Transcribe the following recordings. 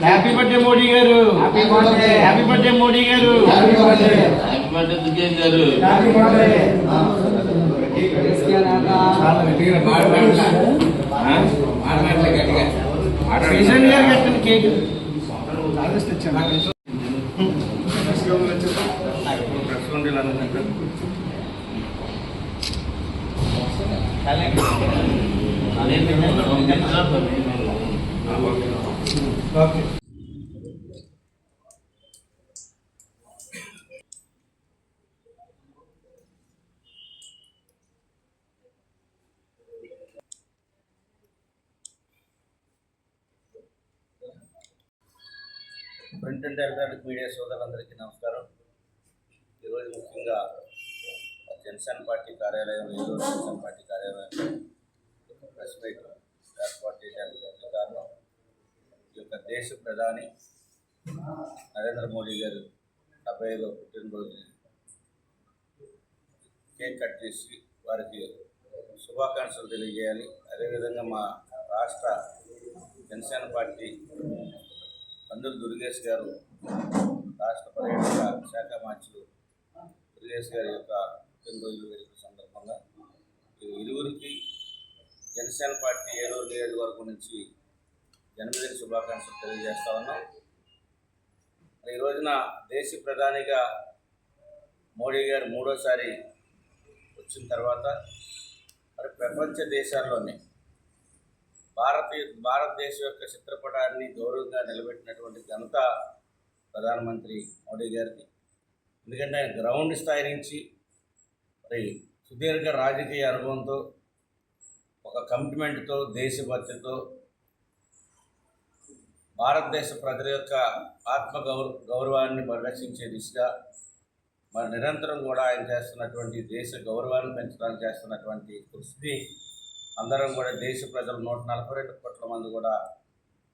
Happy birthday Modi గారు, happy birthday Modi గారు, happy birthday Durgesh గారు. కిషన్ గారు కట్టిన cake okay. Print and electronic media సోదరులందరికీ నమస్కారం. ఈరోజు ముఖ్యంగా జనసేన పార్టీ కార్యాలయం, ఏలూరు జనసేన పార్టీ కార్యాలయం ప్రెస్ మీట్ ఏర్పాటు చేయడానికి కారణం, ఈ యొక్క దేశ ప్రధాని నరేంద్ర మోడీ గారు 75వ పుట్టినరోజు కేక్ కట్ చేసి వారికి శుభాకాంక్షలు తెలియజేయాలి. అదేవిధంగా మా రాష్ట్ర జనసేన పార్టీ కందుల దుర్గేష్ గారు, రాష్ట్ర పర్యాటక శాఖ మంత్రులు దుర్గేష్ గారి యొక్క పుట్టినరోజు వేడుక సందర్భంగా ఇరువురికి జనసేన పార్టీ ఏలూరు నియోజకవర్గం నుంచి జన్మదిన శుభాకాంక్షలు తెలియజేస్తా ఉన్నాం. ఈ రోజున దేశ ప్రధానిగా మోడీ గారు మూడోసారి వచ్చిన తర్వాత మరి ప్రపంచ దేశాల్లోనే భారతదేశం యొక్క చిత్రపటాన్ని గౌరవంగా నిలబెట్టినటువంటి ఘనత ప్రధానమంత్రి మోడీ గారికి. ఎందుకంటే ఆయన గ్రౌండ్ స్థాయి నుంచి మరి సుదీర్ఘ రాజకీయ అనుభవంతో, ఒక కమిట్మెంట్తో, దేశభక్తితో భారతదేశ ప్రజల యొక్క గౌరవాన్ని పరిరక్షించే దిశగా మరి నిరంతరం కూడా ఆయన చేస్తున్నటువంటి దేశ గౌరవాన్ని పెంచడానికి చేస్తున్నటువంటి కృషిని అందరం కూడా దేశ ప్రజలు 142 కోట్ల మంది కూడా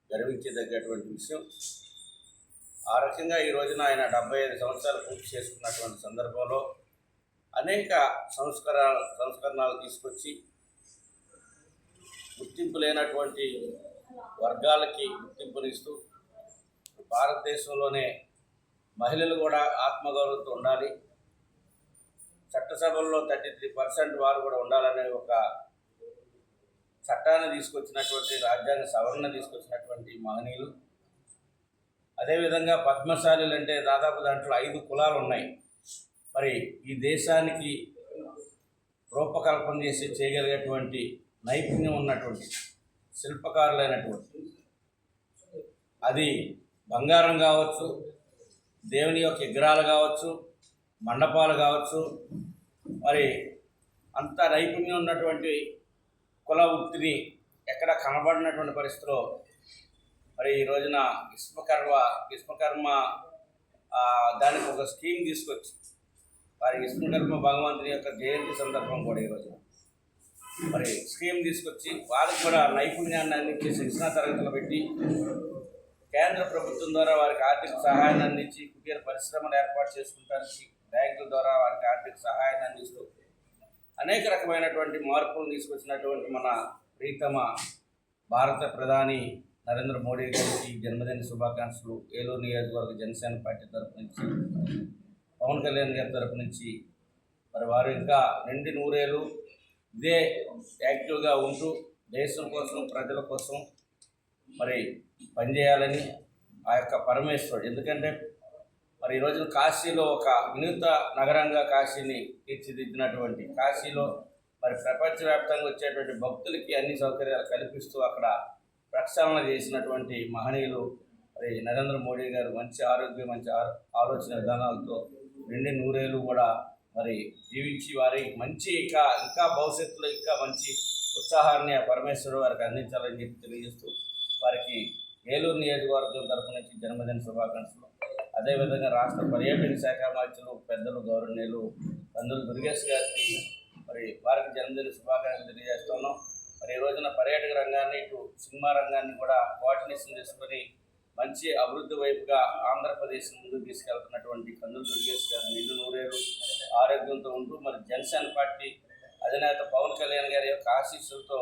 గర్వించదగ్గటువంటి విషయం. ఆ రకంగా ఈ రోజున ఆయన 75 సంవత్సరాలు పూర్తి చేసుకున్నటువంటి సందర్భంలో అనేక సంస్కరణలు తీసుకొచ్చి గుర్తింపు లేనటువంటి వర్గాలకి గుర్తింపునిస్తూ భారతదేశంలోనే మహిళలు కూడా ఆత్మగౌరవంతో ఉండాలి, చట్టసభల్లో 33% వారు కూడా ఉండాలనే ఒక చట్టాన్ని తీసుకొచ్చినటువంటి, రాజ్యాంగ సవరణ తీసుకొచ్చినటువంటి మహనీయులు. అదేవిధంగా పద్మశాలీలు అంటే దాదాపు దాంట్లో 5 కులాలు ఉన్నాయి. మరి ఈ దేశానికి రూపకల్పన చేయగలిగేటువంటి నైపుణ్యం ఉన్నటువంటి శిల్పకారులైనటువంటి, అది బంగారం కావచ్చు, దేవుని యొక్క విగ్రహాలు కావచ్చు, మండపాలు కావచ్చు, మరి అంత నైపుణ్యం ఉన్నటువంటి కుల వృత్తిని ఎక్కడ కనబడినటువంటి పరిస్థితిలో మరి ఈ రోజున విశ్వకర్మ దానికి ఒక స్కీమ్ తీసుకొచ్చి వారి విశ్వకర్మ భగవంతుని యొక్క జయంతి సందర్భం కూడా ఈరోజు మరి స్కీమ్ తీసుకొచ్చి వారికి కూడా నైపుణ్యాన్ని అందించి శిక్షణా తరగతులు పెట్టి కేంద్ర ప్రభుత్వం ద్వారా వారికి ఆర్థిక సహాయాన్ని అందించి కుటీర పరిశ్రమలు ఏర్పాటు చేసుకుంటానికి బ్యాంకుల ద్వారా వారికి ఆర్థిక సహాయాన్ని అందిస్తూ అనేక రకమైనటువంటి మార్పులు తీసుకొచ్చినటువంటి మన ప్రీతమ భారత ప్రధాని నరేంద్ర మోడీ గారికి జన్మదిన శుభాకాంక్షలు ఏలూరు నియోజకవర్గ జనసేన పార్టీ తరపు నుంచి, పవన్ కళ్యాణ్ గారి తరపు నుంచి. మరి వారు ఇంకా నిండి నూరేళ్ళు ఇదే యాక్టివ్గా ఉంటూ దేశం కోసం, ప్రజల కోసం మరి పనిచేయాలని ఆ యొక్క పరమేశ్వరుడు, ఎందుకంటే మరి ఈరోజు కాశీలో ఒక వినూత్న నగరంగా కాశీని తీర్చిదిద్దినటువంటి, కాశీలో మరి ప్రపంచవ్యాప్తంగా వచ్చేటువంటి భక్తులకి అన్ని సౌకర్యాలు కల్పిస్తూ అక్కడ ప్రక్షాళన చేసినటువంటి మహనీయులు మరి నరేంద్ర మోడీ గారు. మంచి ఆరోగ్యం, మంచి ఆలోచన విధానాలతో నిండి నూరేళ్ళు కూడా మరి జీవించి వారి మంచి ఇంకా భవిష్యత్తులో ఇంకా మంచి ఉత్సాహాన్ని ఆ పరమేశ్వరుడు వారికి అందించాలని చెప్పి తెలియజేస్తూ వారికి ఏలూరు నియోజకవర్గం తరపు నుంచి జన్మదిన శుభాకాంక్షలు. అదేవిధంగా రాష్ట్ర పర్యాటక శాఖ మంత్రులు పెద్దలు గౌరవనీయులు కందుల దుర్గేష్ గారికి మరి వారికి జన్మదిన శుభాకాంక్షలు తెలియజేస్తున్నాం. మరి ఈ రోజున పర్యాటక రంగాన్ని, ఇటు సినిమా రంగాన్ని కూడా కోఆర్డినేషన్ చేసుకొని మంచి అభివృద్ధి వైపుగా ఆంధ్రప్రదేశ్ ముందుకు తీసుకెళ్తున్నటువంటి కందుల దుర్గేష్ గారు నిండు నూరేళ్ళు ఆరోగ్యంతో ఉంటూ మరి జనసేన పార్టీ అధినేత పవన్ పవన్ కళ్యాణ్ గారి యొక్క ఆశీస్సులతో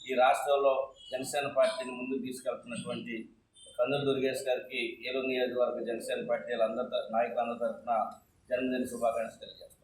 ఈ రాష్ట్రంలో జనసేన పార్టీని ముందుకు తీసుకెళ్తున్నటువంటి కందులు దుర్గేష్ గారికి ఏలూరు నియోజకవర్గ జనసేన పార్టీ నాయకులందరి తరఫున జన్మదిన శుభాకాంక్షలు తెలియజేస్తాను.